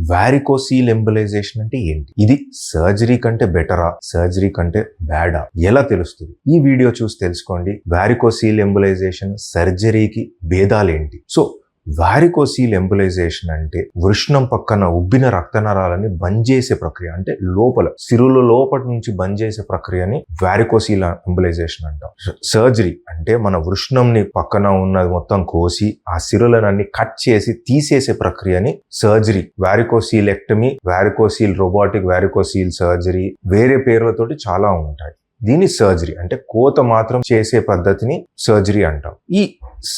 వారికోసీల్ embolisation అంటే ఏంటి? ఇది సర్జరీ కంటే బెటరా, సర్జరీ కంటే బ్యాడా ఎలా తెలుస్తుంది? ఈ వీడియో చూసి తెలుసుకోండి. వారికోసీల్ ఎంబలైజేషన్ సర్జరీకి భేదాలేంటి? సో వారికోసీల్ ఎంబలైజేషన్ అంటే వృష్ణం పక్కన ఉబ్బిన రక్తనరాలని బంద్ చేసే ప్రక్రియ, అంటే లోపల సిరుల లోపటి నుంచి బంద్ చేసే ప్రక్రియని వారికోసీల్ ఎంబలైజేషన్ అంటాం. సర్జరీ అంటే మన వృష్ణంని పక్కన ఉన్నది మొత్తం కోసి ఆ సిరులనన్ని కట్ చేసి తీసేసే ప్రక్రియని surgery, varicocelectomy, varicocele robotic varicocele surgery, వేరే పేర్లతోటి చాలా ఉంటాయి. దీని సర్జరీ అంటే కోత మాత్రం చేసే పద్ధతిని సర్జరీ అంటాం. ఈ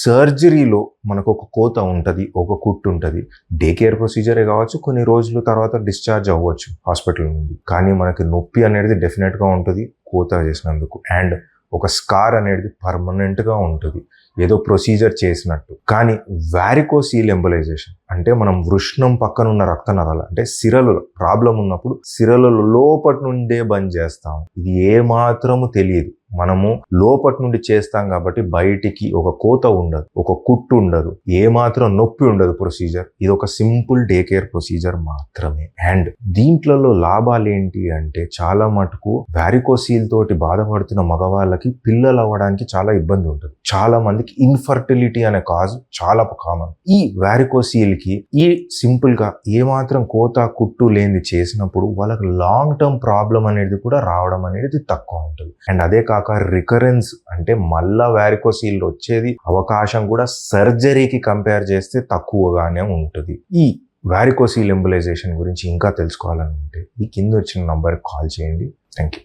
సర్జరీలో మనకు ఒక కోత ఉంటుంది, ఒక కుట్టు ఉంటుంది. డే కేర్ ప్రొసీజరే కావచ్చు, కొన్ని రోజుల తర్వాత డిశ్చార్జ్ అవ్వచ్చు హాస్పిటల్ నుండి. కానీ మనకి నొప్పి అనేది డెఫినెట్గా ఉంటుంది కోత చేసినందుకు, అండ్ ఒక స్కార్ అనేది పర్మనెంట్గా ఉంటుంది, ఏదో ప్రొసీజర్ చేసినట్టు. కానీ వారికోసీల్ ఎంబలైజేషన్ అంటే మనం వృష్ణం పక్కన ఉన్న రక్త నరాలు అంటే సిరలు ప్రాబ్లం ఉన్నప్పుడు సిరల లోపటి నుండే బంద్ చేస్తాం. ఇది ఏమాత్రము తెలియదు. మనము లోపటి నుండి చేస్తాం కాబట్టి బయటికి ఒక కోత ఉండదు, ఒక కుట్టు ఉండదు, ఏమాత్రం నొప్పి ఉండదు ప్రొసీజర్. ఇది ఒక సింపుల్ డే కేర్ ప్రొసీజర్ మాత్రమే. అండ్ దీంట్లో లాభాలు ఏంటి అంటే చాలా మటుకు వారికోసీల్ తోటి బాధపడుతున్న మగవాళ్ళకి పిల్లలు అవ్వడానికి చాలా ఇబ్బంది ఉంటుంది. చాలా మందికి ఇన్ఫర్టిలిటీ అనే కాజ్ చాలా కామన్. ఈ వారికోసీల్ కి ఈ సింపుల్ గా ఏమాత్రం కోత కుట్టు లేనిది చేసినప్పుడు వాళ్ళకి లాంగ్ టర్మ్ ప్రాబ్లం అనేది కూడా రావడం అనేది తక్కువ ఉంటుంది. అండ్ అదే కాక రికరెన్స్ అంటే మళ్ళా వారికోసీల్ వచ్చేది అవకాశం కూడా సర్జరీకి కంపేర్ చేస్తే తక్కువగానే ఉంటుంది. ఈ వారికోసీల్ ఎంబలైజేషన్ గురించి ఇంకా తెలుసుకోవాలనుకుంటే ఈ కింద వచ్చిన నంబర్కి కాల్ చేయండి. Thank you.